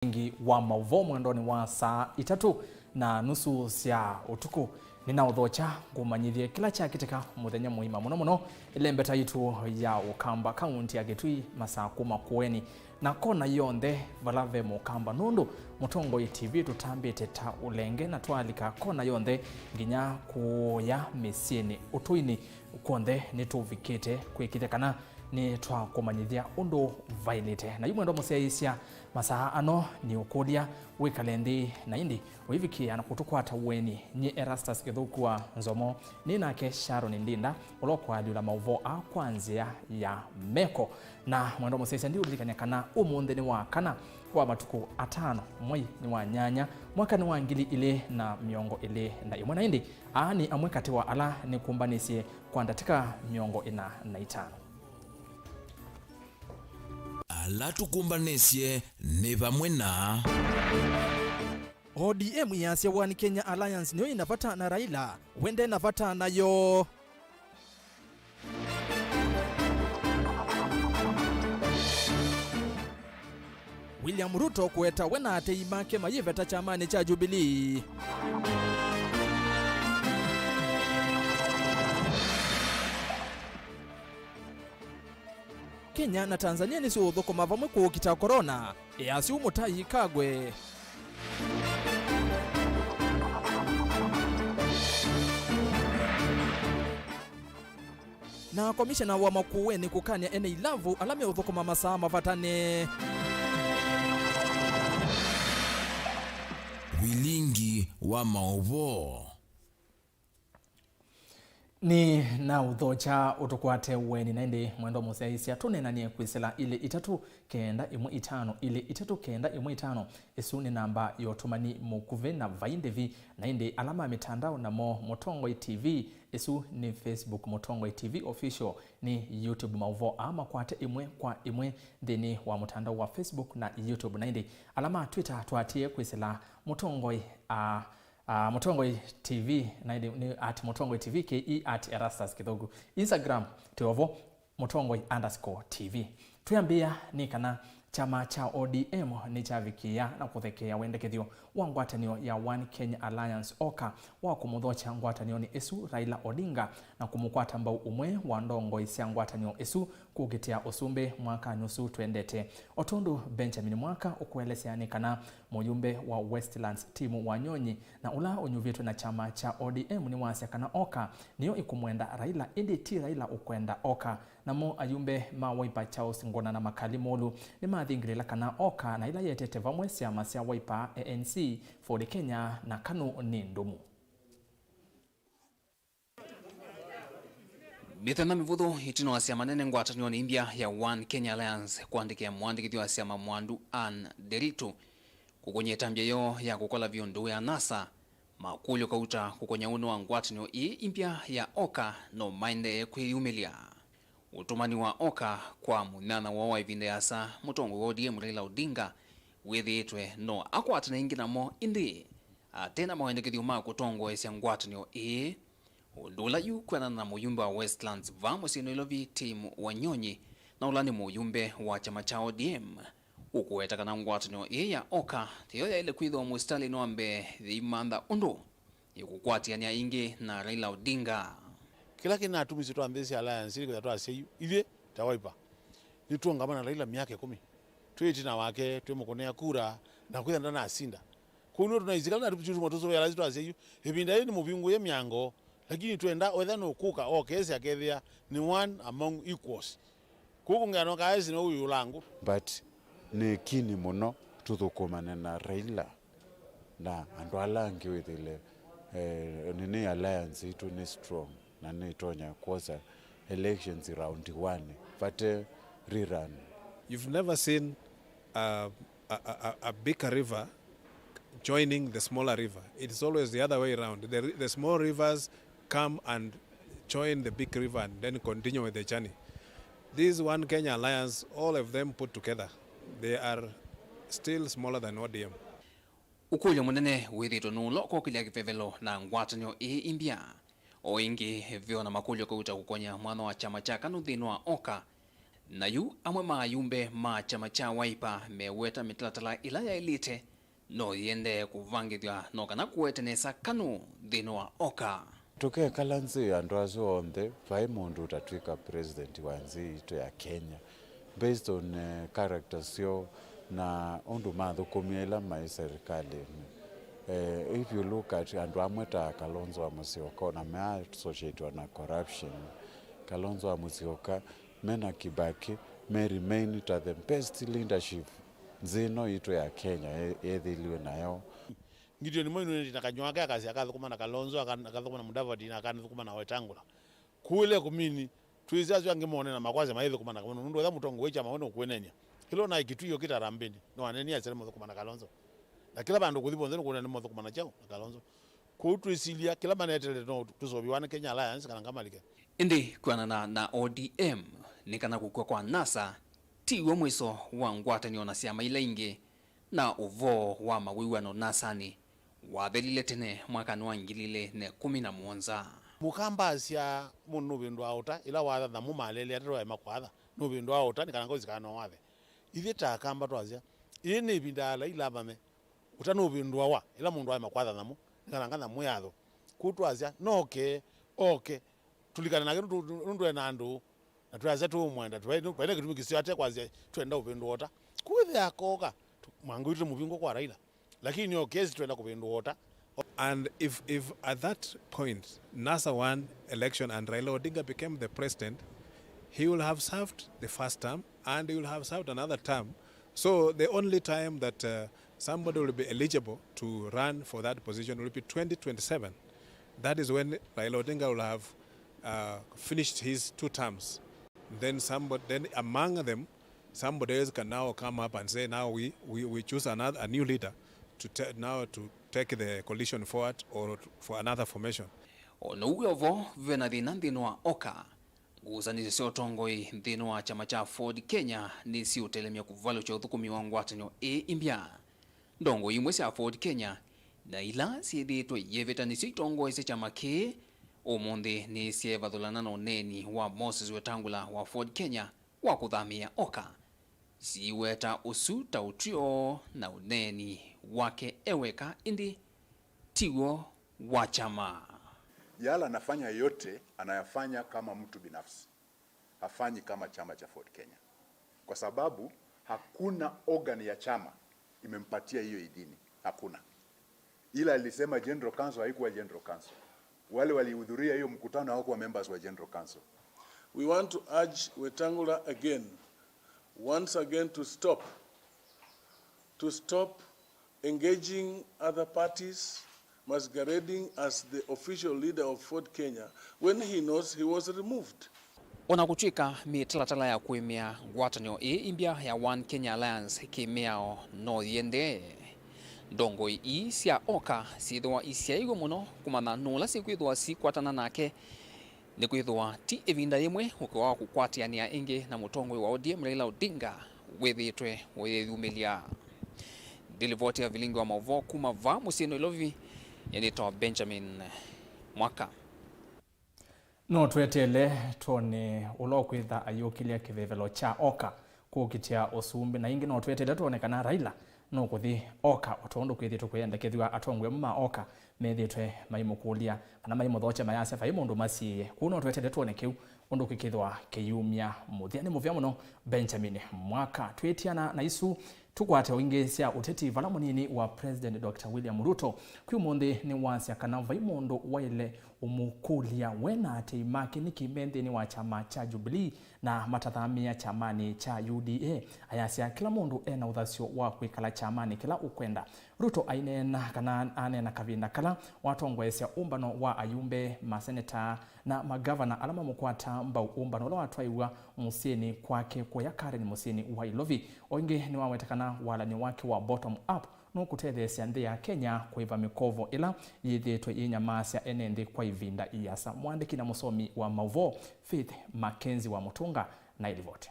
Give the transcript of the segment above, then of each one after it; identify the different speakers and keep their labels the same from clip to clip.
Speaker 1: Vilingi wa Mauvoo mwendoni wa saa 3:30 cia utuku ninauthocha ngumanyithie kila cha kiteka muthenya muhima muno ilembeta yitu ya ukamba kaunti ya Gitui masaa kuma kueni na kona yonthe valave mukamba nundu Mutongo TV tutambite ta ulenge na twalika kona yonthe nginya kuya misieni utuini konthe nituvikite kwikithekana ni twa kumanyithia undu vailite na yumwe ndo museisya masaa ano ni ukulia wikalendi na indi uivikia na kutukwata weni ni Erastus Githukua Nzomo ni nake Sharon Ndinda ulokwa aliula Mauvoo a kwanzia ya meko na mwendo museisya ndi ulilikanyakana umunthe ni wa kana kwa matuku 5 mwei ni wa nyanya mwaka ni wa 2021 na indi aani amwe kati wa ala ni kumbanisye kwandatika miongo 45
Speaker 2: ala tukumbanisye ni vamwe na
Speaker 1: ODM yasya One Kenya Alliance niyo inavata na Raila wende navata nayo William RUTO kueta wena ateimake mayiveta chamani cha Jubilee Kenya na Tanzania ni suuthukuma vamwe kuukita corona yasi umutai Kagwe na komishena wa makuweni kukania ILAVU alame uthukuma masaa mavatane
Speaker 2: Vilingi wa Mauvoo
Speaker 1: ni na uthocha utukwate weni na indi mwendo museisya tunenanie kwisila ile 3-9-1-5 ile 3-9-1-5 isu ni namba yotumani mukuve na vaindevi na indi alama ya mitandao na Mutongo TV isu ni Facebook Mutongo TV official ni YouTube Mauvoo ama kwate imwe kwa imwe thini wa mutandao wa Facebook na YouTube na indi alama Twitter twatie kwisila Mutongo Mutongo TV na ni at Mutongo TV ke at Erastus Kithogu Instagram tuovo Mutongo_TV tuyambia ni kana chama cha ODM ni chavikia na kuthekea wendekethio wa ngwatanio ya One Kenya Alliance oka wa kumuthocha ngwatanio ni isu Raila Odinga na kumukwata mbau umwe wa ndongo isia ngwatanio isu kugitia usumbe mwaka nusu twendete otundu Benjamin Mwaka ukuelesea ni kana muyumbe wa Westlands timu Wanyonyi na ula unyuvitwe na chama cha ODM ni wasya kana oka niyo ikumwenda Raila indi ti Raila ukwenda oka na mo ayumbe ma Wiper Charles Ngona na Makali Molu ni mathingirila kana oka na ila yetete vamwe syama sya Wiper ANC for Kenya na KANU ni ndumu
Speaker 3: Mithana mivuthu itino wa syama nene ngwatanio ni imbia ya One Kenya Alliance kuandikia mwandikithio wa syama mwandu Derito kukunyeta mbia yo ya kukola viondu ya NASA makulyo kauta kukonya uno wa ngwatanio imbia ya oka no mainde kwiyumilia utumani wa oka kwa munana wa ivinda yasa Mutongo wa ODM Raila Odinga withitwe no akwatana ingina mo indi atena mawendekethio ma kutongo esya ngwatanio undula yu kwena na muyumbe wa Westlands vamo sino ilovi timu Wanyonyi na ulani muyumbe wa chama cha ODM ukuweta kana ngwatanio ya oka tiyo ya ile kwitho mustali nombe thimantha undu ikukwatiania ingi na Raila Odinga
Speaker 4: kila kina atumisi tu ambesi alliance ili kwa seyu ile tawaipa ni tuongamana Raila miaka 10 twiti na wake twemukonea kura na kwenda ndana asinda kuno tunaizikana na tupichu motozo ya lazito aseyu ebinda ni mubingu ye myango lakini twenda whether no kuka kesi akethia ni one among equals kukungano kaezi no uyu langu
Speaker 5: but ni kini muno tuthukumane na Raila na andu alangi withile nini alliance itu ni strong na ni tonya kwoza elections round 1 but rerun.
Speaker 6: You've never seen a bigger river joining the smaller river. It's always the other way around. The small rivers come and join the big river and then continue with the journey. This One Kenya Alliance, all of them put together, they are still smaller than ODM.
Speaker 3: Ukulyo munene withito nulo kokilia kivevelo na ngwatanio imbia oingi vyo na makulyo kauta kukonya mwana wa chama cha KANU thino wa oka nayu amwe mayumbe ma chama cha Wiper meweta mitalatala ila ya elite no yende kuvangithwa no kana kuetenesa kanu thino wa oka
Speaker 5: tuke kalanzi andu azo onde vai mundu utatwika president wa nzi ito ya Kenya based on characters yo na undu mathukumila mai serikali. If you look at andu amweta Kalonzo wa Musyoka na mea associated na corruption, Kalonzo wa Musyoka mena Kibaki may remain to the best leadership nzino ito ya Kenya ethiliwe nayo.
Speaker 4: Ngidio ni mwinu nitakanywaka kazi akathukuma na Kalonzo akathukuma na Mudavadi na akathukuma na Wetangula kule kumini tuizazo angemone na makwaze maitho kuma na kamono ndo mutongo wecha maono kwenenya hilo na ikituyo kitarambeni no aneni asere motho kuma na Kalonzo na kila bandu kuthibonze kuna ni motho kuma na chao na Kalonzo kutu isilia kila manetele no tuzobiwana Kenya Alliance kana ngamalike
Speaker 3: indi kwanana na ODM nikana kukua kwa NASA tiwo mwiso wa ngwatanio na ciama ilaingi na uvo wa mawiwano nasani wathelile tene mwakani wa 2017
Speaker 4: mukamba cia mundu bindu auta ila watha na mumalele atwa makwatha no bindu auta nikana ngozi kana wathe ithita kamba twazia ini bindala ila bame utano bindu wa ila mundu wa makwatha namo nikana ngana muyatho kutwazia no okay tulikana na ndu na andu na twaza tu mwenda twaende kitumikisio ate kwazia twenda ubindu ota kuwe akoka mwangu itu mubingo kwa Raila lakini okezi twenda kubindu ota.
Speaker 6: And if at that point NASA won election and Raila Odinga became the president, he will have served the first term and he will have served another term. So the only time that somebody will be eligible to run for that position will be 2027. That is when Raila Odinga will have finished his 2 terms. Then among them, somebody else can now come up and say, now we choose a new leader to take the coalition forward or for another formation.
Speaker 3: Ono uyovo vena thino wa oka nguzanisi cia utongoi thino wa chama cha Ford Kenya ni si utelemia kuvalo cha uthukumi wa ngwatanio imbia ndongo imwe cia Ford Kenya na ila ciithitwo yevetanisi itongoi cia chama ki umuthi ni cievathulana na uneni wa Moses Wetangula wa Ford Kenya wa kuthamia oka siweta usuta utrio na uneni wake eweka indi tiwo wa chama.
Speaker 7: Yala anafanya yote anayafanya kama mtu binafsi, hafanyi kama chama cha Ford Kenya, kwa sababu hakuna organ ya chama imempatia hiyo idhini, hakuna. Ila alisema General Council haikuwa General Council. Wale walihudhuria hiyo mkutano hawakuwa members wa General Council.
Speaker 8: We want to urge Wetangula once again to stop engaging other parties, masquerading as the official leader of Ford Kenya when he knows he was removed.
Speaker 3: Ona kuchika mitalatala ya kuimia ngwatanio imbia ya One Kenya Alliance kimiao no yende ndongo ii cia oka sithwa isiaigo muno kumana nula sikwithwa sikwatana nake ni kwithwa ti evinda yemwe ukiwa kukwatiania ingi na mutongwe wa ODM Raila Odinga withitwe withumilia. Dilivoti ya Vilingi wa Mauvoo kuma va musino ilovi yanito Benjamin Mwaka.
Speaker 1: No twetele tuone ulokwitha ayukilia kivevelo cha oka kukitia usumbi na ingi no twetele tuonekana Raila no kuthi oka otondo kwithitwe kwendekethwa atongwe mma oka methitwe maimukulia kana maimuthocha mayase fa imundu masiye kuno twetele tuone kiu undu kikithwa kiyumia muthia ni muvya muno Benjamin Mwaka twetiana na isu tukwate wingi cia uteti vala munini wa President Dr. William RUTO kwimundi ni wasya kana vaimundu waile umukulia wena ateimaki ni kimendeni wa chama cha Jubilee na matathamia chamani cha UDA ayasya kila mundu ena uthasyo wa kwikala chamani kila ukwenda. RUTO ainena kana anena kavinda kala watongwesya umbano wa ayumbe maseneta na magavana alama mukwata mbau umbano la watwaiwa musini kwake kwa yakare ni musini wa ilovi onge ni wawetakana wala ni wake wa bottom up no kutethesya nthi ya Kenya kuiva mikovo ila yithitwe inyamasya enende kwa ivinda iasa. Mwandiki na musomi wa Mauvoo Faith Mackenzie wa Mutunga na ilivote.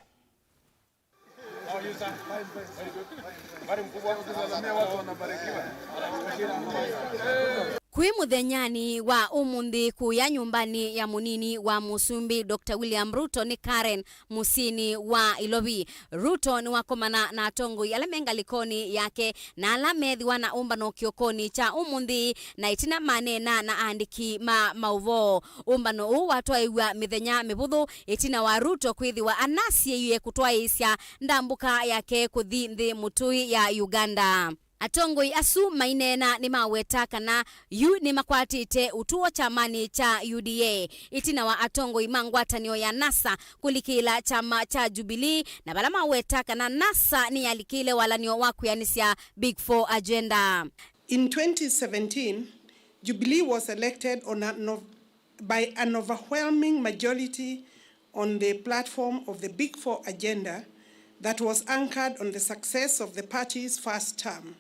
Speaker 9: Kwi muthenyani wa umundi kuya nyumbani ya munini wa Musumbi Dr. William Ruto ni Karen Musini wa Ilovi. Ruto ni wakomana na atongo ala mengalikoni yake na ala methiwa na umbano kiokoni cha umundi na itina manena na andiki Mauvoo. Umbano huu watwaiwa mithenya mibuthu itina wa Ruto kwithiwa anasie yue kutwaisya ndambuka yake kuthi nthi mutui ya Uganda. Atongoi asu mainena ni maweta kana yu ni makwatite utuo chamani cha UDA itina wa atongoi mangwatanio ya NASA kulikila chama cha Jubilee na bala maweta kana NASA ni yalikile walanio wakuyanisya Big Four agenda.
Speaker 10: In 2017, Jubilee was elected by an overwhelming majority on the platform of the Big Four agenda that was anchored on the success of the party's first term.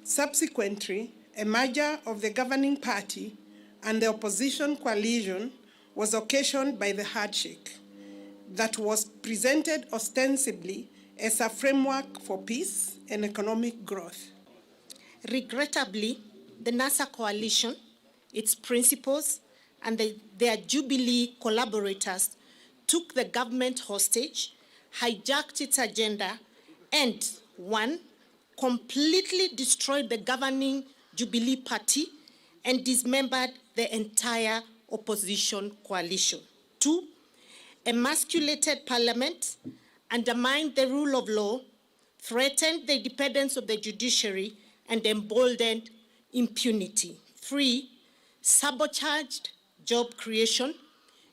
Speaker 10: Subsequently, a merger of the governing party and the opposition coalition was occasioned by the handshake that was presented ostensibly as a framework for peace and economic growth.
Speaker 11: Regrettably, the NASA coalition, its principals, and their Jubilee collaborators took the government hostage, hijacked its agenda, and one, completely destroyed the governing Jubilee party and dismembered the entire opposition coalition. 2, emasculated parliament, undermined the rule of law, threatened the independence of the judiciary, and emboldened impunity. 3, sabotaged job creation,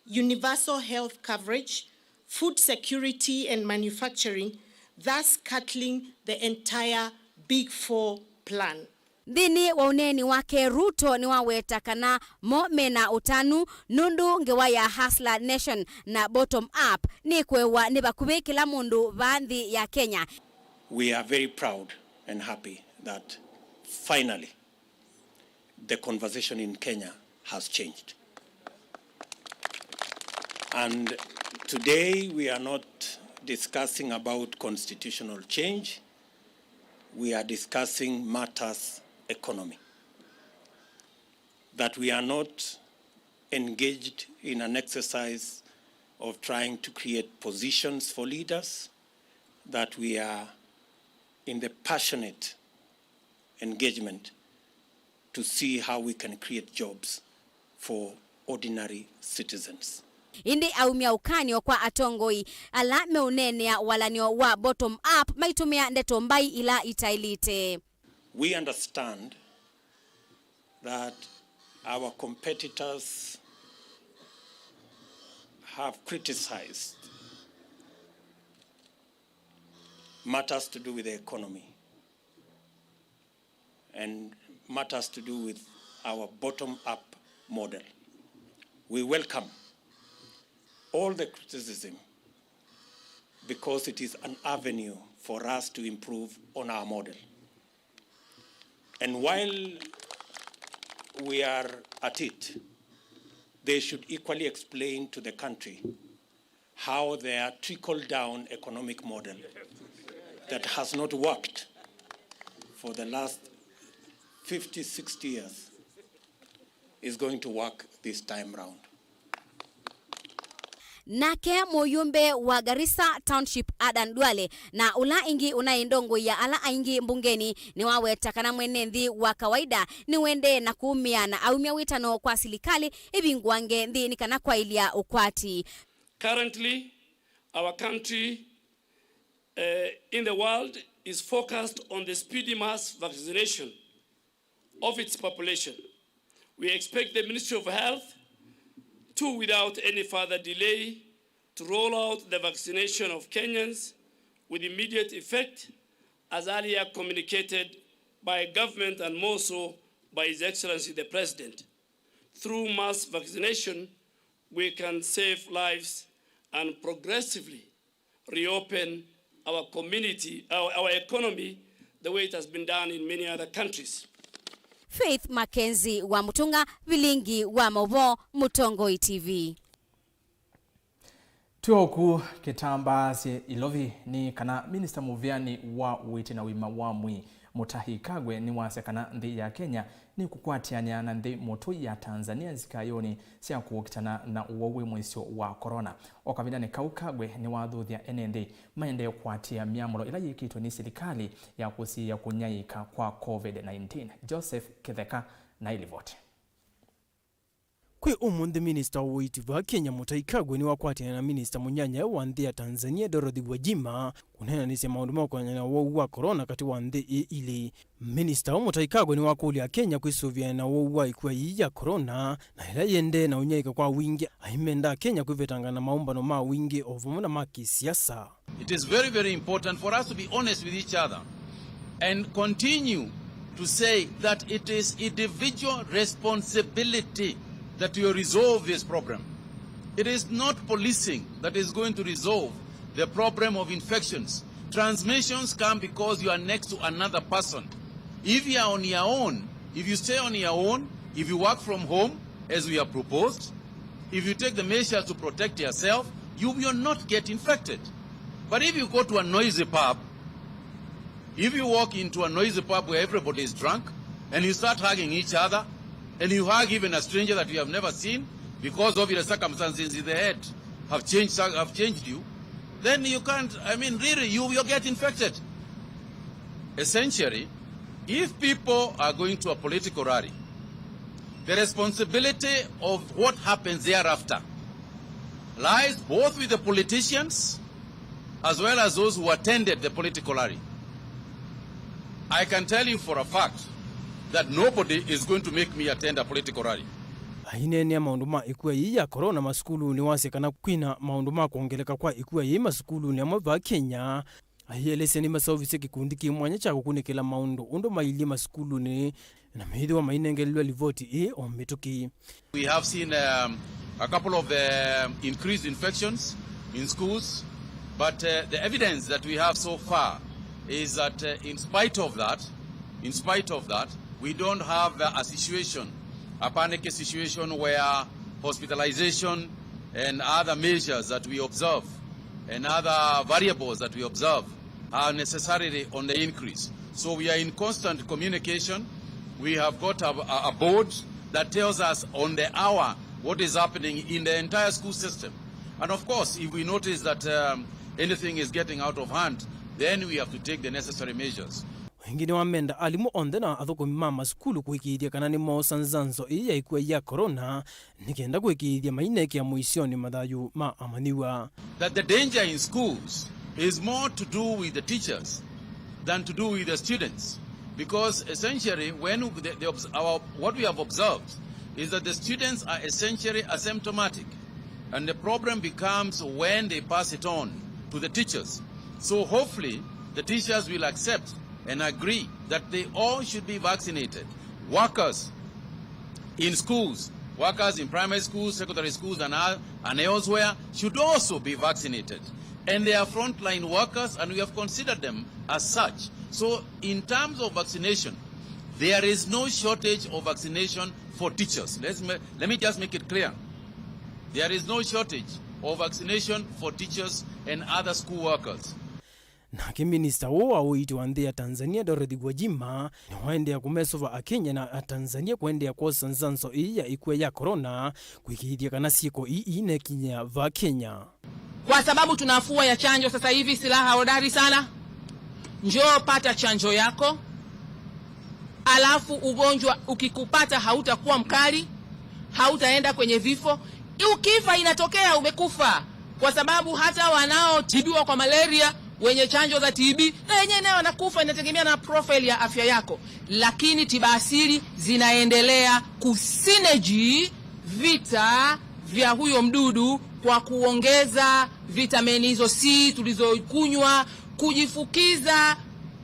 Speaker 11: universal health coverage, food security and manufacturing, thus cutting the entire Big Four plan.
Speaker 9: Dini wa uneni wake Ruto ni waweta kana mo mena utanu nundu ngewa ya Hustler Nation na Bottom Up ni kwewa ni bakube kila mundu bandhi ya Kenya.
Speaker 12: We are very proud and happy that finally the conversation in Kenya has changed. And today we are not discussing about constitutional change. We are discussing matters economy. That we are not engaged in an exercise of trying to create positions for leaders, that we are in the passionate engagement to see how we can create jobs for ordinary citizens.
Speaker 9: Indi aumia ukanyo kwa atongoi ala meunenea walanio wa Bottom Up maitumia ndeto mbai ila itailite.
Speaker 12: We understand that our competitors have criticized matters to do with the economy and matters to do with our bottom-up model. We welcome all the criticism because it is an avenue for us to improve on our model. And while we are at it, they should equally explain to the country how their trickle-down economic model that has not worked for the last 50, 60 years is going to work this time round.
Speaker 9: Nake moyumbe wa Garissa Township Adan Duale na ula ingi unaindongo ya ala ingi mbungeni ni waweta kana mwenendi wa kawaida ni wende na kuumia na aumia witano kwa silikali ibingwange ndi ni kana kwa ilia ukwati.
Speaker 13: Currently, our country in the world is focused on the speedy mass vaccination of its population. We expect the Ministry of Health to, without any further delay, to roll out the vaccination of Kenyans with immediate effect, as earlier communicated by government and more so by His Excellency the President. Through mass vaccination, we can save lives and progressively reopen our community, our economy, the way it has been done in many other countries.
Speaker 9: Faith Mackenzie wa Mutunga, Vilingi wa Mauvoo, Mutongoi TV.
Speaker 1: Tuoku kitamba si Ilovi ni kana Minister Muviani wa witi na wima wa mwi Mutahi Kagwe ni wasekana nthi ya Kenya ni kukwatiania na nthi mutu ya Tanzania zikayoni cia kuukitana na uwawe mwisio wa corona. Okabindani kau Kagwe ni wathuthia NND maende kwatia miamulo ila yikitwe ni serikali ya kusia kunyaika kwa COVID-19. Joseph Kitheka na ilivote.
Speaker 14: Kwe umundi Minister wa IVIKITE Kenya Mutahi Kagwe ni wakwatia na Minister munyanya wa nthi ya Tanzania Dorothy Gwajima kunena nise maundu makwanya na wa corona kati wa nthi ili. Minister Mutahi Kagwe ni wakulia Kenya kwisuvia na wa ikuwa ya corona na ila yende na unyaika kwa wingi ahimenda Kenya kwivetanga na maumbano ma wingi ovumuna maki siasa.
Speaker 15: It is very, very important for us to be honest with each other and continue to say that it is individual responsibility that you resolve this problem. It is not policing that is going to resolve the problem of infections. Transmissions come because you are next to another person. If you are on your own, if you stay on your own, if you work from home, as we have proposed, if you take the measures to protect yourself, you will not get infected. But if you go to a noisy pub, if you walk into a noisy pub where everybody is drunk, and you start hugging each other, and you hug even a stranger that you have never seen because of your circumstances in the head have changed you, then you can't, I mean, really, you will get infected. Essentially, if people are going to a political rally, the responsibility of what happens thereafter lies both with the politicians as well as those who attended the political rally. I can tell you for a fact that nobody is going to make me attend a political rally.
Speaker 14: Ahinene maundu ma ikuwa ya corona masukulu ni wasekana kwina maundu ma kuongeleka kwa ikuwa ya masukulu ni amava Kenya. Ahiyelese ni masovise kikundi kimwanya cha kukunikela maundu undo maili masukulu ni na mehidi wa mainengelwa livoti omituki.
Speaker 15: We have seen a couple of increased infections in schools, but the evidence that we have so far is that in spite of that, we don't have a situation, a panic situation where hospitalization and other measures that we observe and other variables that we observe are necessarily on the increase. So we are in constant communication. We have got a board that tells us on the hour what is happening in the entire school system. And of course, if we notice that anything is getting out of hand, then we have to take the necessary measures.
Speaker 14: Hingine wamenda alimu ondena athoko mama skulu kuikiithia kana ni mosanzanzo iya ikuwa ya corona nikenda kuikiithia maineki ya muisioni mathayu ma amaniwa.
Speaker 15: That the danger in schools is more to do with the teachers than to do with the students, because essentially when what we have observed is that the students are essentially asymptomatic, and the problem becomes when they pass it on to the teachers. So hopefully the teachers will accept and agree that they all should be vaccinated. Workers in schools, workers in primary schools, secondary schools, and elsewhere should also be vaccinated. And they are frontline workers, and we have considered them as such. So in terms of vaccination, there is no shortage of vaccination for teachers. Let me just make it clear. There is no shortage of vaccination for teachers and other school workers.
Speaker 14: Na kiminista wa uiti wa nthi ya Tanzania Dorothy Gwajima ni waendea kumesova Kenya na Tanzania kuendea kwa sanzanso iya ikuwe ya corona kuikiithia kana siko ine kinya va Kenya.
Speaker 16: Kwa sababu tunafua ya chanjo sasa hivi, silaha hodari sana. Njoo pata chanjo yako, alafu ugonjwa ukikupata hautakuwa mkali, hautaenda kwenye vifo. Ukifa inatokea umekufa, kwa sababu hata wanaotibiwa kwa malaria wenye chanjo za TB na wenyewe nao wanakufa, inategemea na profile ya afya yako. Lakini tiba asili zinaendelea kusinergy vita vya huyo mdudu kwa kuongeza vitamini hizo C tulizokunywa, kujifukiza.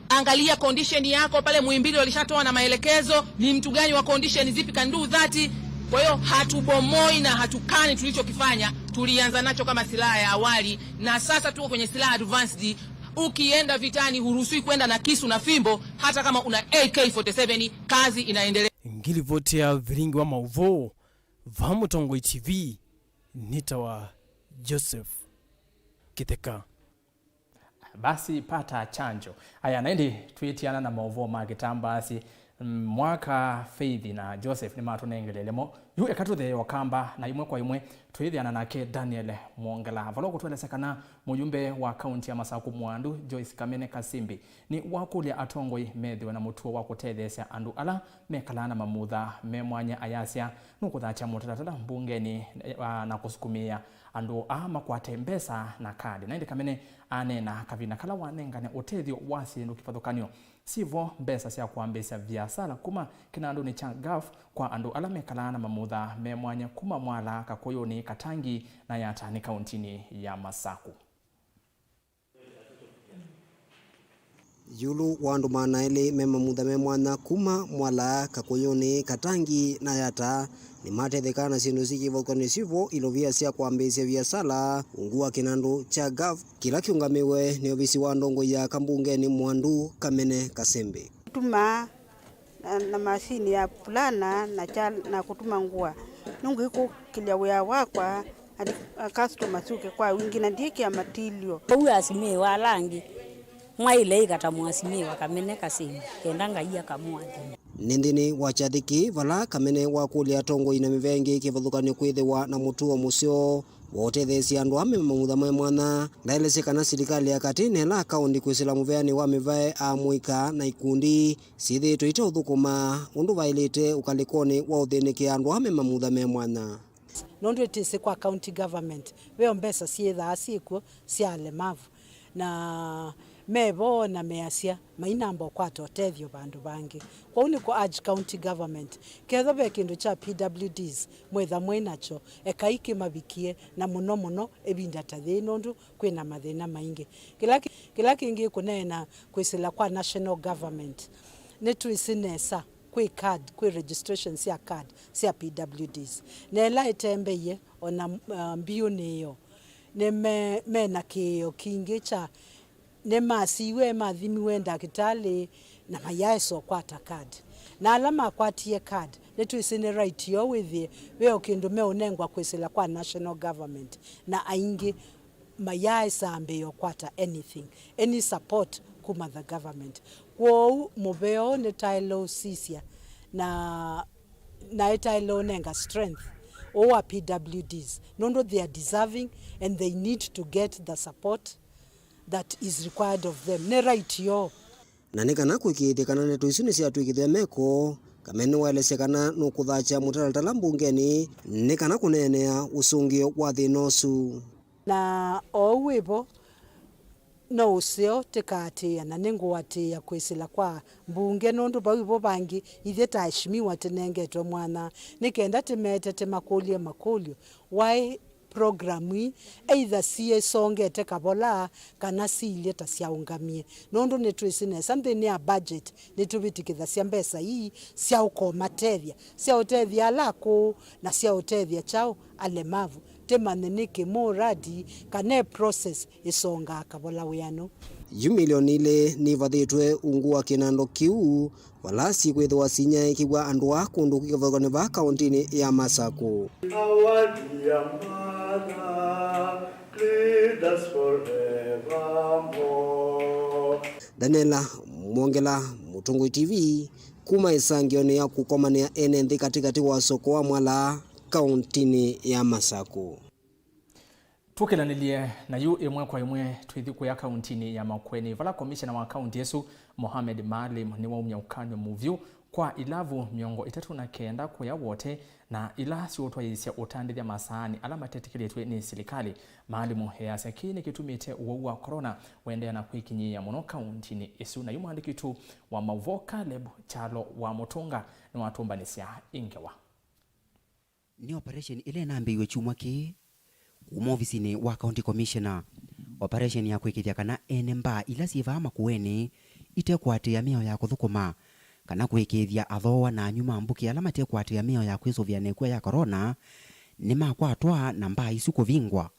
Speaker 16: Angalia condition yako pale Muhimbili walishatoa na maelekezo ni mtu gani wa condition zipi can do that. Kwa hiyo hatubomoi na hatukani tulichokifanya. Tulianza nacho kama silaha ya awali na sasa tuko kwenye silaha advanced. Ukienda vitani huruhusiwi kwenda na kisu na fimbo, hata kama una AK47, kazi inaendelea.
Speaker 14: Ngilivotea Vilingi wa Mauvoo Vamutongo TV nitawa Joseph Kitheka.
Speaker 1: basi pata chanjo. Aya naindi tuitiana na Mauvoo magitambasi mwaka Faith na Joseph ni matunengelelemo yu ekatuthe wakamba na imwe kwa imwe tuithiana nake Daniel Mwongela valo kutwelesekana muyumbe wa kaunti ya Masaku Mwandu Joyce Kamene Kasimbi ni wakulia atongoi methiwe na mutuo wa kutethesia andu ala mekalana mamutha memwanya ayasya nukuthacha mutatatala mbungeni na kusukumia andu makwate mbesa na kadi na indi Kamene anena kavina kala wanengane utethio wasi nukipathukanio sivo mbesa cia kuambisia biasara kuma kinandu ni cha gaf kwa andu ala mekalana mamutha memwanya kuma mwala Kakuyuni Katangi na yata ni kauntini ya Masaku.
Speaker 17: Yulu wandu manaili memamutha memwanya kuma mwala Kakuyuni Katangi na yata ni matethekana sindu sikivokani sivo ilovia cia kuambisia biasara ungua kinandu cha gaf kila kiungamiwe ni obisi wa ndongo ya kambungeni Mwandu Kamene Kasembe.
Speaker 18: Kutuma na mashini ya fulana na kutuma ngua nungu iko kilia wea wakwa customer suke kwa wingi na ndiki ya matilio
Speaker 19: uwe asimie wa langi mwaile ikata mwasimie wa Kamene Kasembe kendanga iya kamwathi
Speaker 17: nindini wachathiki vala Kamene wa kulia tongo ina mivengi kivathukani kwithiwa na mutuo musio wotethesia andu ame mamutha memwana ndaelesekana serikali ya katine la kaunti kwisila muveani wa mivae amwika na ikundi sithitwo ite uthukuma undu vailite ukalikoni wa uthiniki andu ame mamutha memwana
Speaker 20: nondu itise kwa county government weo mbesa sietha asikuo cia alemavu na mebo na measia mainamba kwa totethio bandu bangi kwa uniko urge county government ketho be kindu cha PWDs mwetha mwenacho ekaiki mabikie na muno ebinda tathi nondu kwina mathina maingi kila kingi kunena kwisila kwa national government netu isinesa kwi card kwi registration cia card cia PWDs nela itembeye ona mbiu niyo ne mena kio kingi cha ne masiwe mathimiwe ndakitali na mayaeso kwata card na alama kwatie card netu isine right yo with weo kindu meonengwa kwisila kwa national government na aingi mayaesa ambeyo kwata any support kuma the government kwa mubeo ne tailo sisia na tailo nenga strength or PWDs nondo they are deserving and they need to get the support that is required of them ne right yo
Speaker 17: na nikana kwikithikana netu isu ni cia twikithia meko Kamene waelesekana nukuthacha mutaratara mbungeni nikana kunenea usungio wa thinosu
Speaker 20: na owibo no usio tikatia na ningwatia kwisila kwa mbunge nondu bawibo bangi ithe taheshimiwa tenengetwe mwana nikenda timete makulio why programu either sie songete kabola kana siile ta siaungamie nondu netwisine something near budget netubitikitha cia mbesa hii cia ukomatethia cia utethia lako na cia utethia chao alemavu temaneneke moradi kana process isonga kabola wiano
Speaker 17: milioni ile ni vathitwe ungua kinando kiu walasi kwithwa sinya ikiwa andu akundu kivogone va kauntini ya Masaku Daniela Mwongela Mutungwi TV kuma isangioni ya kukomania NTHI katikati wa soko wa Mwala kauntini ya Masaku.
Speaker 1: Tukilanilie na yu imwe kwa imwe twithiku ya kauntini ya Makueni vala komishana wa kaunti yesu Mohamed Maalim ni waumya ukanywe muvyu kwa ilavu miongo 39 kuya wote na ila siotwa yisya utandithia masaani ala matetikilitwe ni serikali. Maalim yasya kini kitumite uwau wa corona wendea na kwikinyia muno kauntini yesu na yu mwandikitu wa Mauvoo Chalo wa Mutunga ni watumbanisya ingewa
Speaker 21: ni operation ile nambiwe chumwa ki kuma ofisini wa county commissioner operation ya kwikithia kana enemba ila siva Makueni itekwatia mio ya kuthukuma kana kwikithia athoa na nyuma mbuki ala matekwatia mio ya kwisuvia nekwa ya corona ni makwatwa na mba isu kuvingwa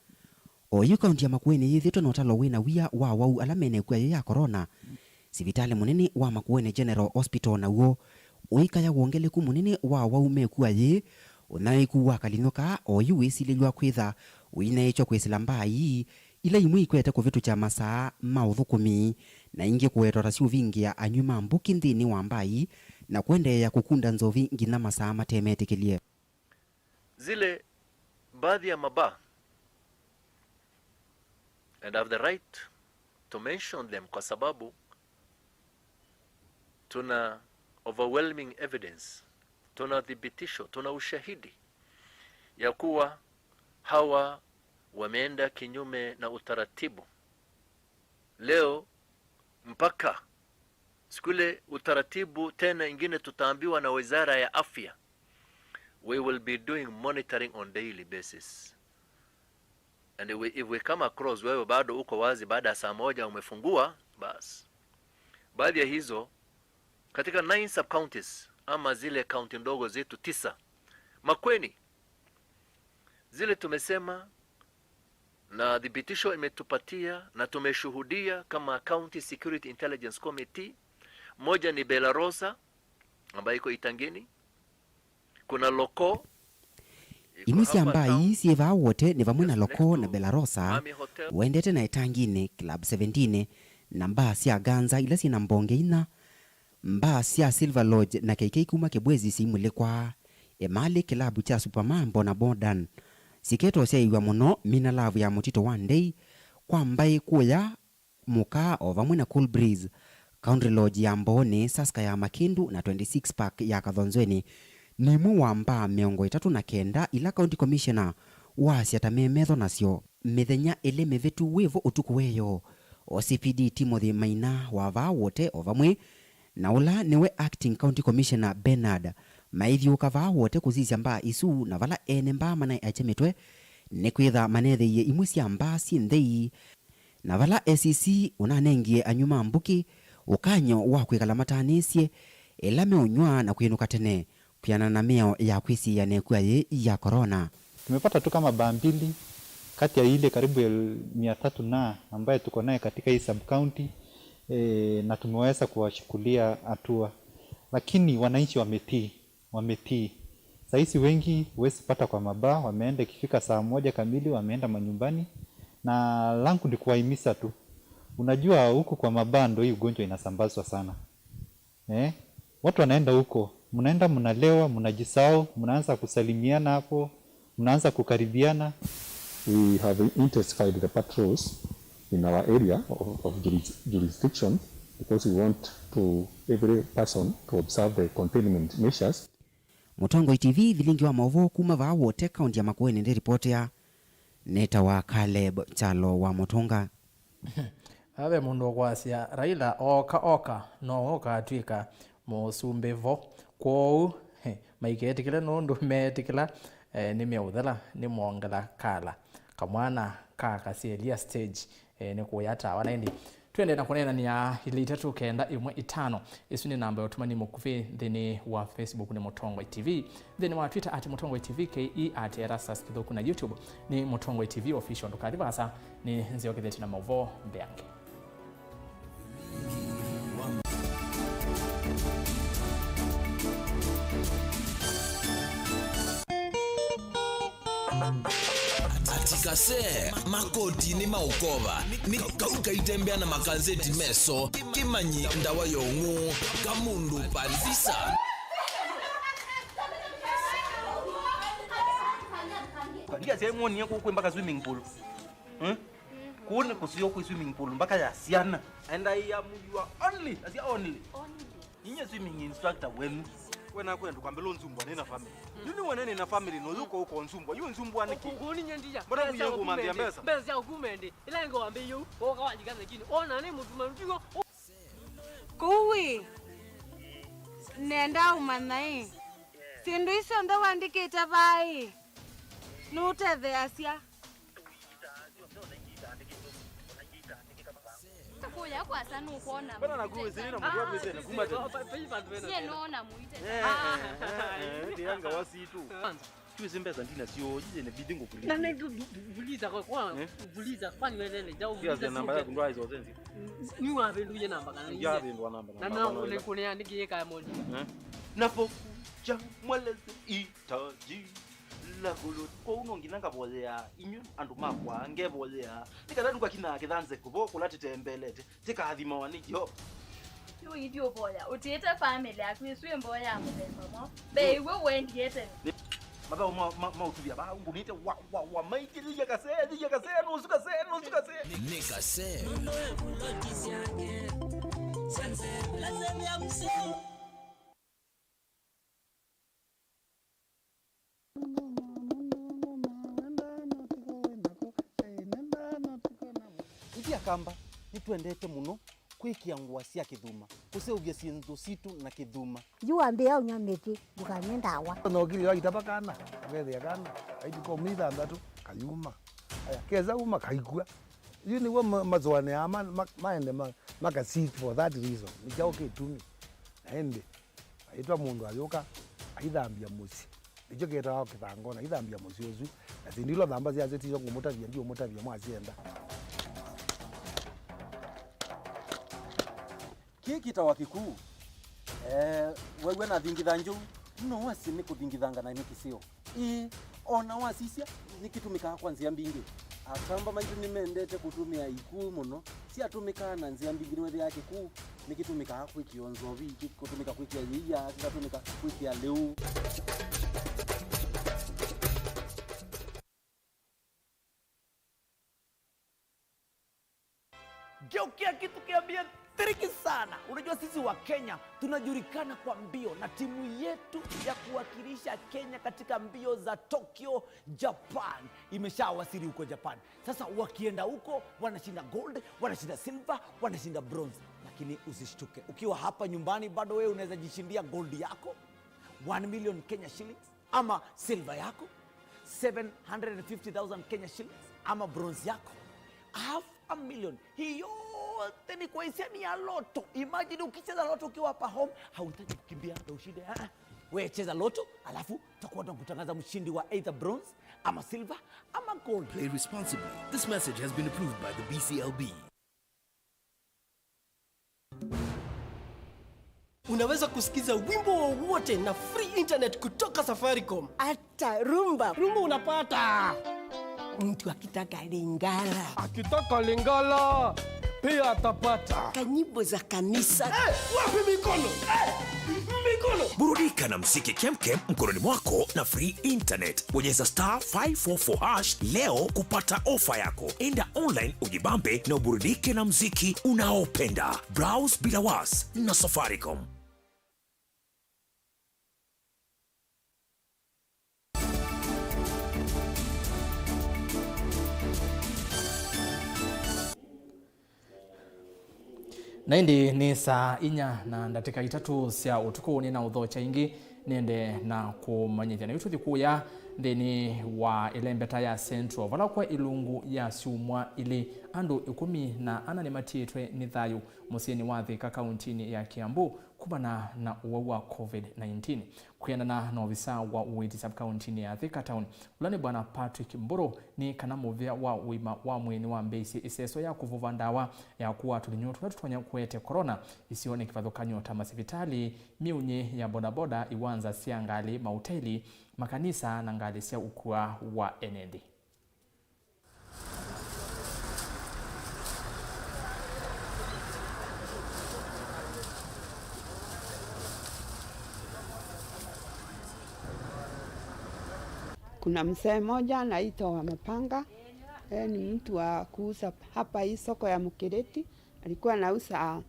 Speaker 21: o yu county ya Makueni yithitwe no talo wina wia wa wau ala menekwa ya corona sivitali munene wa Makueni General Hospital na uo uikaya wongeleku munene wa wau mekwa ye unaiku wa kalinoka o yu isililwa kwitha wina echo kwisila mbai ila imwe ikwete kuvitu cha masaa mauthukumi na ingi kuetwa ciuvingia anyuma mbuki nthini wa mbai na kuendeea kukunda nzovi ngina masaa matemetĩkĩlie.
Speaker 2: Zile baadhi ya mabaa, and I have the right to mention them kwa sababu tuna overwhelming evidence, tuna thibitisho, tuna ushahidi ya kuwa hawa wameenda kinyume na utaratibu. Leo mpaka sikule utaratibu tena ingine tutaambiwa na Wizara ya Afya, we will be doing monitoring on daily basis. And if we come across wewe bado uko wazi baada ya saa moja umefungua, bas baadhi ya hizo katika 9 sub counties ama zile county ndogo zetu 9 Makueni, zile tumesema na dhibitisho imetupatia na tumeshuhudia kama County Security Intelligence Committee. Moja ni Belarosa ambayo iko Itangeni, kuna Loko
Speaker 21: Imusi ambai sieva wote ni vamwe na Loko na Belarosa wendete na Itangine Club 17 na mbaa sia Ganza ila sina Mbonge ina mbaa sia Silver Lodge na KK kuma Kibwezi simule kwa emali kilabu cha Supermambo na Bodan siketo sia iwa muno mina lavu ya mutito one day kwa mbai kuya muka o vamwe na Cool Breeze Country Lodge ya Mbone Saska ya Makindu na 26 Park ya Kathonzweni ni muwamba miongo 39 ila County Commissioner wasiatamemetho nasio mithenya ile mevetu wevo utuku weyo OCPD Timothy Maina wava wote ovamwe na ula niwe Acting County Commissioner Bernard maithio kava wote kuzizia mbaa isu na vala ene mbaa mana achemetwe ni kwitha manethe ye imusi mbaa sinthei na vala SEC unanengie anyuma mbuki ukanyo wa kwikala matanisye ila meonywa na kuinuka tene kuiana na meo ya kwisi ya nekuaye ya corona.
Speaker 22: Tumepata tu kama baa mbili kati ya ile karibu 300 na ambaye tuko naye katika hii sub county na tumeweza kuwashukulia hatua, lakini wananchi wametii. Saisi wengi huwezi pata kwa mabaa, wameenda ikifika saa 1 kamili wameenda manyumbani, na langu ni kuwahimiza tu. Unajua huko kwa mabaa ndio hii ugonjwa inasambazwa sana. Watu wanaenda huko, mnaenda mnalewa, mnajisahau, mnaanza kusalimiana hapo, mnaanza kukaribiana.
Speaker 23: We have intensified the patrols in our area of jurisdiction because we want to every person to observe the containment measures.
Speaker 21: Mutongo TV Vilingi wa Mauvoo kuma va wote kaunti ya Makueni ndi ripoti ya neta wa Caleb Chalo wa Mutonga.
Speaker 1: Ave mundu kwasia Raila oka no oka atwika musumbevo kwou maiketikile nundu metikila ni meudhala ni mwongela kala kamwana kakasielia stage ni kuyata wanaindi twende na kunena ni ya ile 395 isu ni namba yotumani mukufi thini wa Facebook ni Mutongo TV, thini wa Twitter @Mutongo TV ke @erasas kithoku na YouTube ni Mutongo TV official ndukadivasa ni nzioketheti na Mauvoo mbeange.
Speaker 24: Atikase makoti ni maukova ni kauka itembea na makazeti meso kimanyi ndawa yongu kamundu pandisa
Speaker 25: kandia sehemu ni yako mpaka swimming pool kuna kusio kwa swimming pool mpaka ya siana and I am your only ninyi swimming instructor wenu wena kwenda kwambela nzumbwa nena family nini wanene na family no yuko huko nzumbwa yu nzumbwa niki
Speaker 26: ngoni nyandija
Speaker 25: mbona kuye kumambia mbesa
Speaker 26: mbesa ya kumende ila ngo ambe yu oka wajika lakini ona ne mtu mandigo
Speaker 18: kuwi nenda umanai sindu iso ndo wandikite vai nutethe asia
Speaker 27: kuya kwa sana ukuona
Speaker 25: bana na kuwe zina mkwa pese na kumba
Speaker 27: sie naona muite
Speaker 25: ndianga wasitu tuzimbeza ndina sio jije ne bidingo kulia
Speaker 26: na vuliza kwa vuliza kwani welele jau
Speaker 25: vuliza namba yako ndo hizo zenzi
Speaker 26: ni wapi nduye namba kana
Speaker 25: ya ndo namba
Speaker 26: na ule kunia nikieka moja
Speaker 25: napo cha mweleze itaji la gulu ko uno nginanga bolea inyu andu makwa ngebolea tikana ndukwa kina kithanze kubo kulati tembelete tikathima wanikyo
Speaker 27: yo idio boya utiete family akwiswe mboya mubemamo be iwe wendiete
Speaker 25: maba ma utubia ba ungunite wa maiki lija kase no suka se
Speaker 24: Nika se
Speaker 3: no bulotisi yake sanse lazemi ya mseo
Speaker 25: Idia kamba nituendete muno kwikia ngwa cia kithuma kuseugia cintu situ na kithuma
Speaker 4: juambia unyamiti bukanye ndawa
Speaker 5: no gili wa kitabakana wethe kana aiti ko mitha ndatu kayuma aya keza uma kaikua you ni wa mazwane ama maende maka seat for that reason nikao kitumi ende aitwa mundu ayoka aithambia musi ijo keta wa kithangona aithambia musi ozu na sindilo thamba cia zetizo ngumutavia ndio mutavia mwazienda
Speaker 25: kiki tawa kikuu wewe na thingitha nju no wasi ni kuthingithanga na nikisio ona wasisia nikitumika kwanzia mbingi akamba maitu nimendete kutumia ikuu muno si atumika na nzia mbingi wewe yake kuu nikitumika kwikionzo viki kutumika kwikia yia kikatumika kwikia leu
Speaker 6: Geukia kitu kiambia triki sana. Unajua sisi wa Kenya tunajulikana kwa mbio na timu yetu ya kuwakilisha Kenya katika mbio za Tokyo, Japan imeshawasili huko Japan. Sasa wakienda huko wanashinda gold, wanashinda silver, wanashinda bronze. Lakini usishtuke. Ukiwa hapa nyumbani bado wewe unaweza jishindia gold yako 1 million Kenya shillings ama silver yako 750,000 Kenya shillings ama bronze yako 500,000. Hiyo yote ni kwa hisani ya loto. Imagine ukicheza loto ukiwa hapa home, hautaki kukimbia ndio ushinde. Wewe cheza loto, alafu tutakuwa tunakutangaza mshindi wa either bronze ama silver ama gold.
Speaker 24: Play responsibly. This message has been approved by the BCLB.
Speaker 7: Unaweza kusikiza wimbo wowote na free internet kutoka Safaricom.
Speaker 4: Hata rumba
Speaker 7: unapata.
Speaker 4: Mtu akitaka Lingala,
Speaker 7: Lingala pia atapata.
Speaker 4: Kanyimbo za kanisa.
Speaker 7: Wapi mikono? Mikono.
Speaker 24: Burudika na msiki kemkem mkononi mwako na free internet. Bonyeza *544# leo kupata ofa yako. Enda online ujibambe na uburudike na mziki unaopenda. Browse bila was na Safaricom.
Speaker 1: Na indi ni saa inya na ndatika itatu cia utuku ni na uthocha ingi nende na kumanyithia na yututhi kuya thini wa ilembeta ya Central vala kwa ilungu ya siumwa ili andu 14 ni matiitwe ni thayu musini wa Thika kauntini ya Kiambu kumana na uwa wa COVID-19 kuyendana na ofisa wa uwiti sub kauntini ya Thika town ulani bwana Patrick Mburu ni kana muvia wa uima wa mwini wa Mbesi iseso ya kuvuva ndawa ya kuwa tulinyotu tutonya kuete corona isione kifadhukanyo ta masivitali miunye ya bodaboda iwanza siangali mahoteli makanisa na ngali sia ukua wa NTHI.
Speaker 8: Kuna mzee mmoja anaitwa wa Mapanga. Ni mtu wa kuuza hapa hii soko ya Mukireti. Alikuwa anauza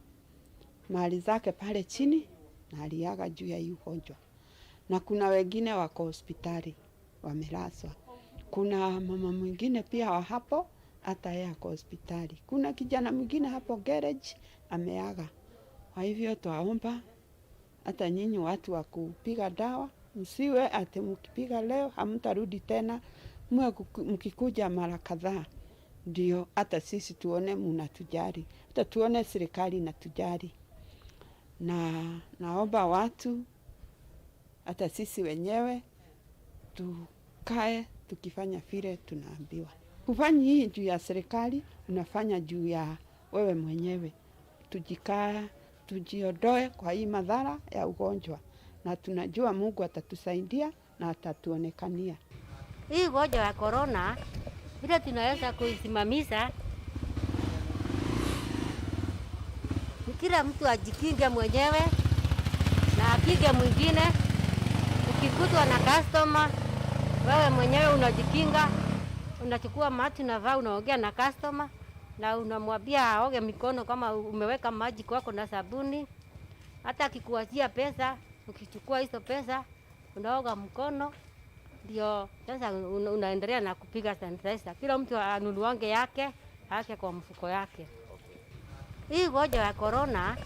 Speaker 8: mali zake pale chini na aliaga juu ya hii ugonjwa. Na kuna wengine wako hospitali wamelazwa. Kuna mama mwingine pia wa hapo hata yeye ako hospitali. Kuna kijana mwingine hapo garage ameaga. Kwa hivyo tuwaomba hata nyinyi watu wa kupiga dawa msiwe ati mkipiga leo hamtarudi tena, mwe mkikuja mara kadhaa ndio hata sisi tuone mnatujali, hata tuone serikali inatujali. Na naomba watu hata sisi wenyewe tukae tukifanya vile tunaambiwa. Kufanya hii juu ya serikali, unafanya juu ya wewe mwenyewe. Tujikae, tujiondoe kwa hii madhara ya ugonjwa. Na tunajua Mungu atatusaidia na atatuonekania.
Speaker 9: Hii ugonjwa wa corona vile tunaweza kuisimamisha, kila mtu ajikinge mwenyewe na akinge mwingine. Ukikutwa na customer, wewe mwenyewe unajikinga, unachukua maji unavaa, unaongea na customer na unamwambia aoge mikono kama umeweka maji kwako na sabuni. Hata akikuachia pesa, ukichukua hizo pesa unaoga mkono, ndio sasa unaendelea na kupiga sanitizer. Kila mtu anunuange yake kwa mfuko yake. Hii ugonjwa wa corona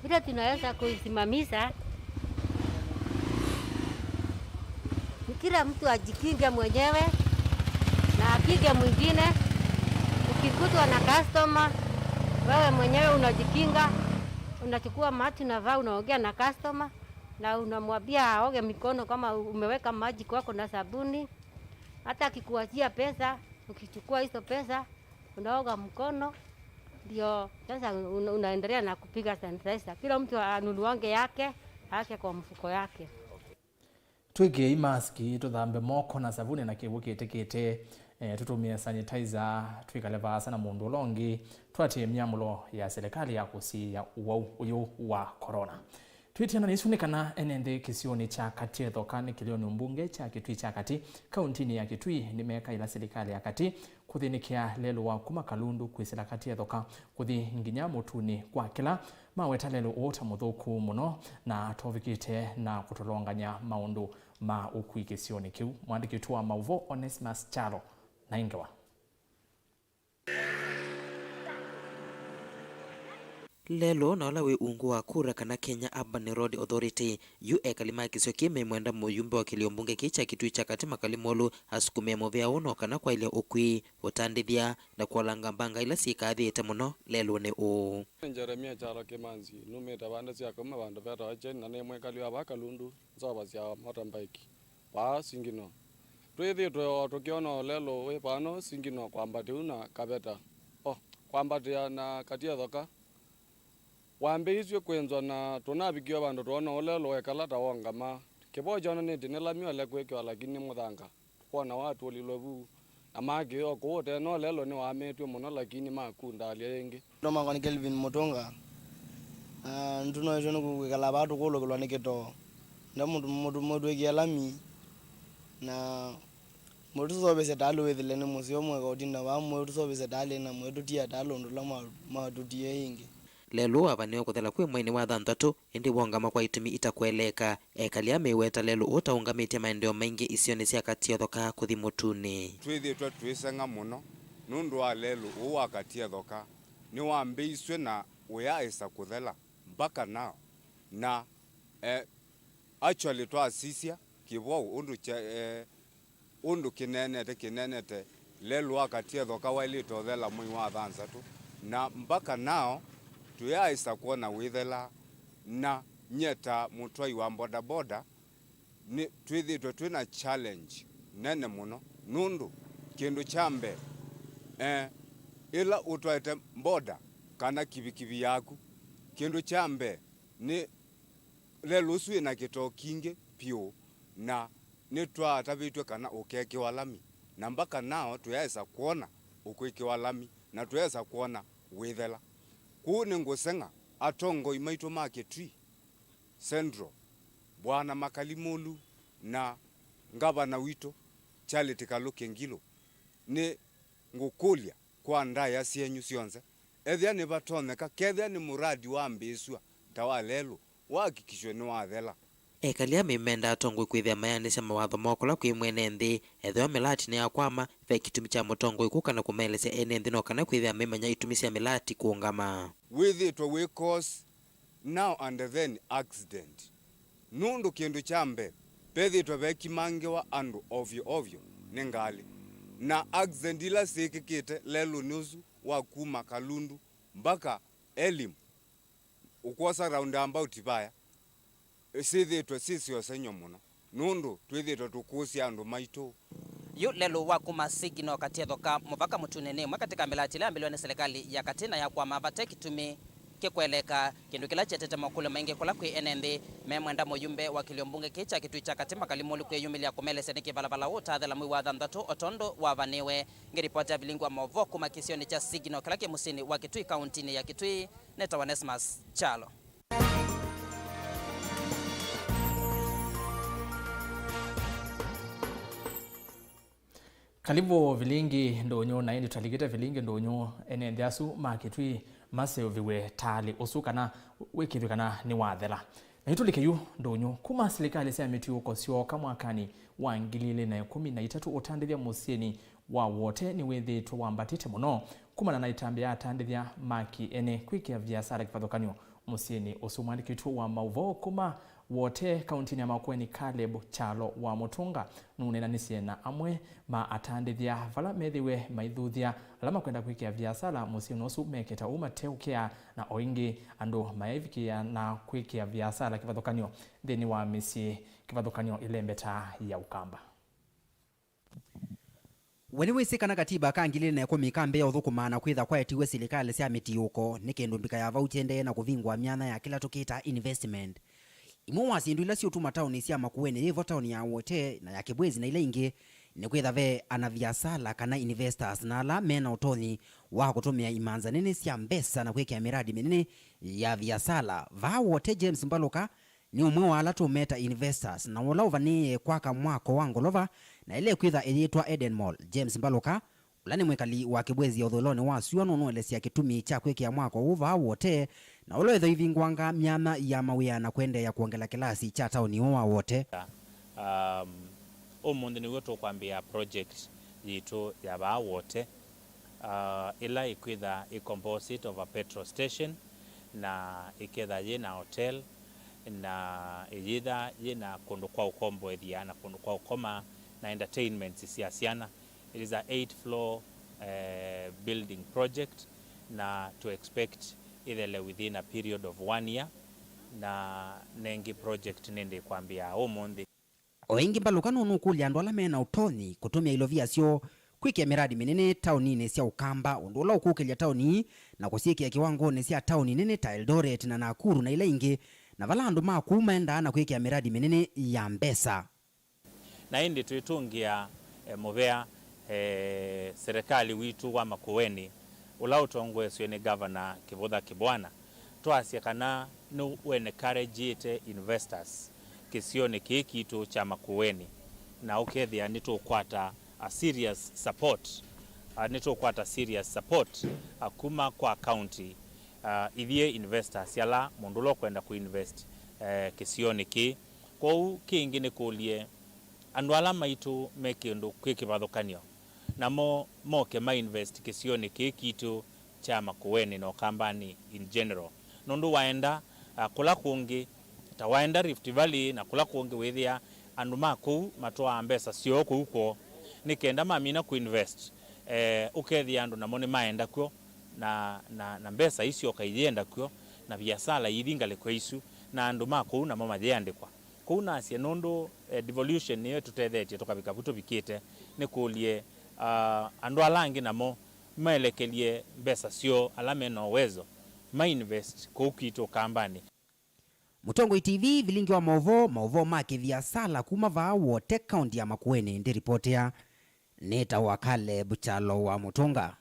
Speaker 9: vile tunaweza kuisimamisha, kila mtu ajikinge mwenyewe na akinge mwingine. Ukikutwa na customer, wewe mwenyewe unajikinga, unachukua maji unavaa, unaongea na customer na unamwambia aoge mikono kama umeweka maji kwako na sabuni. Hata akikuachia pesa, ukichukua hizo pesa unaoga mkono, ndio sasa unaendelea na kupiga sanitizer. Kila mtu anunuange yake kwa mfuko yake.
Speaker 1: Twige maski tuthambe moko na sabuni na kibukite tutumie sanitizer twikale vasa na mundu longi twate myamulo ya serikali ya kusia uyu wa corona. Twitiana nisunikana enende kisioni cha Katetho kani kilioni mbunge cha Kitui cha Kati kauntini ya Kitui nimeka ila serikali ya Kati kuthinikia lelo wa kuma Kalundu kwisila Katetho ka kuthi nginya mutuni kwa kila maweta lelo ota muthuku muno na tovikite na kutolonganya maundu ma ukui kisioni kiu. Mwandiki wa Mauvoo Onesmus Chalo na ingewa
Speaker 10: lelo na wala we ungu wa kura kana Kenya Urban Road Authority UE kalima kisio kime mwenda muyumbe wa kiliombunge kicha Kitui cha Kati makalimolu asukume movea uno kana kwa ile ukui utandithia na kualanga mbanga ila sikathi ite muno lelo ne o
Speaker 11: Jeremia Chalo Kimanzi numeta banda sia kama banda beta wachen na ne mwekaliwa bakalundu zoba sia mountain bike pa singino twethi tukiona lelo we pano singino kwamba una kabeta kwamba na Katetho ka wambeizwe kwenzwa na tunabikiwa bandu tuona olelo wekalata wongama kiboja neti nilamio lekwekyo lakini muthanga kuona watu olilovu amagi yoko te no lelo ni wametwe muno lakini makunda aliyengi
Speaker 12: no mangani Kelvin Mutonga ntuno ejo nukukala batu kolokolo nikito nda mudu ekialami na mudu sobese talo wethile ni musio mwega utinda wa mudu sobese tale na mudu tia talo ndula madutie ingi
Speaker 10: lelo abaneo kuthela kwe mwene wa thantatu indi wongama kwa itumi itakweleka ekalia meweta lelo utaungamite maendeleo maingi isioni sia Katetho ka kuthi mutuni
Speaker 13: twithi twisanga muno nundu wa lelo uwa Katetho ka ni wambeiswe na uyaisa kuthela mpaka nao na actually twasisia kibwau undu kinenete lelo wa Katetho ka wailito thela mwi wa thantatu na mpaka nao tuyaisa kuona withela na nyeta mutwai wa boda boda ni twithitwe twina challenge nene muno nundu kindu chambe ila utwaite boda kana kibikibi yaku kindu chambe ni lelo uswi na kito kinge pio na nitwa tabitwe kana ukeke walami na mpaka nao tuyaisa kuona ukweke walami na tuyaisa kuona withela kuni ngusenga atongo imaitu maketri Central bwana Makalimolu na ngavana wito Charity Kaluke Ngilo ni ngukulia kwa ndaya sienyu sionze ethia ni batoneka kethia ni muradi wa mbeswa tawalelo wakikishwe ni wathela
Speaker 10: ekalia mimenda atongo kwithia mayanisha mawatho mokola kwi mwene nthi ethwa milati ni akwama ve kitumi cha mutongo ikukana kumelese ene nthi no kana kwithia mimenya itumi cia milati kuungama
Speaker 13: with it we cause now and then accident nundu kindu chambe pethi to vekimangewa andu ovyo ningali na accident ila sikikite lelo nusu wa kuma Kalundu mpaka elimu ukwosa roundabout baya sithitwe sisio senyo muno nundu twithitwe tukusia andu maito
Speaker 15: yu lelo wa kuma sigino Katetho ka muvaka mutunene mwa katika milati ile ambiliwa na serikali ya Katina ya kwa mavate kitumi kikweleka kindu kila chetete makule maingi kula kwi NNTHI memwenda muyumbe wa kiliombunge kicha kitui cha katima kalimulu kwiyumilia kumelese nikivalala utathela mwi wa thanthatu otondo wa vaniwe ngiripoti ya Vilingi wa Mauvoo kuma kisioni cha Signal kila musini wa Kitui kauntini ya Kitui neta Onesmus Chalo.
Speaker 1: Kalivo Vilingi ndonyo na indi taligita Vilingi ndonyo NNTHI asu makitwi maseviwe tali usukana wikithikana ni wathela na itulike yu ndonyo kuma serikali cia miti uko sioka mwakani wa 2013 utandithia musieni wa wote ni withitwo wambatite muno kumana na itambia atandithia maki ene kwikia biashara kifathokanio musieni usumwandikitwo wa Mauvoo kuma wote kauntini ya Makueni Caleb Chalo wa Mutunga nunenanisie na amwe ma atandithia vala methiwe maithuthia alama kwenda kwikia biashara musieni usu meketa umateukia na oingi andu maevikia na kwikia biashara kifathokanio thini wa misi kifathokanio ilembeta ya ukamba.
Speaker 21: Weni wisikana katiba ka 2010 kambe uthukumana kwitha kwaetiwe serikali cia miti uko ni kindu mbika ya vautende na kuvingwa myanya ya kila tukita investment. Imwe wa sindu ila ciotuma tauni cia Makueni yevo tauni ya Wote na ya Kibwezi na ile ingi ni kwitha ve anaviasala kana investors na ala mena utoni wa kutumia imanza nene cia mbesa na kwekia miradi minene ya viasala. Va Wote James Mbaloka ni umwe wa ala tumeta investors na wala uvanie kwaka mwako wa Ngolova na ile kwitha iliitwa Eden Mall. James Mbaloka ulani mwekali wa Kibwezi ya udholoni wa suano nuelesi ya kitumi cha kwekea mwako uva Wote na ulo edho ivingwanga myama ya mawia na kwende ya kuongela kilasi cha tauni wa Wote.
Speaker 2: Umundi ni wetu kuambia project yitu ya ba Wote ila ikwitha i composite of a petrol station na iketha yina hotel na ijitha yina kundu kwa ukombo ethia na kundu kwa ukoma na entertainment siasiana. It is a 8-floor building project na to expect either within a period of 1 year na nengi project nende kwambia umundi.
Speaker 21: Oingi Mbaloka nunu kulia andu ala mena utoni kutumia ilovia sio kwikia miradi minene tauni ne cia ukamba undula ukukelia tauni na kusikia kiwango ne cia tauni nene ta Eldoret na Nakuru na ile ingi na vala andu makuma enda na kwikia miradi minene ya mbesa.
Speaker 2: Na indi tuitungia movea serikali witu wa Makueni ula utongweswe ni governor Kivutha Kibwana twasia kana no encourage investors kisioni kikitu cha Makueni na ukethia nitukwata a serious support kuma kwa county ithie investors yala mundulo kwenda kuinvest kisioni ki kwa kingi ni kulie andu ala maitu mekindu kwikivathukanio na moke ma invest kisioni kikitu cha Makueni no kambani in general nundu waenda kula kungi ta waenda Rift Valley na kula kungi withia andu maku matwa mbesa sio kuko nikenda mamina kuinvest ukethia andu namo ni maenda kwo na mbesa icio kaiyenda kwo na biashara yithingale kwa isu na andu maku namo majiandikwa kuna asia nundu devolution niyo tutethetie tukabika buto bikite ni kulie andu alangi namo maelekelie mbesa sio alame no uwezo ma invest kukito kambani.
Speaker 21: Mutongo TV Vilingi wa Mauvoo makithia sala kuma va Wote county ya Makueni ndi reporter neta wa Caleb Chalo wa Mutunga.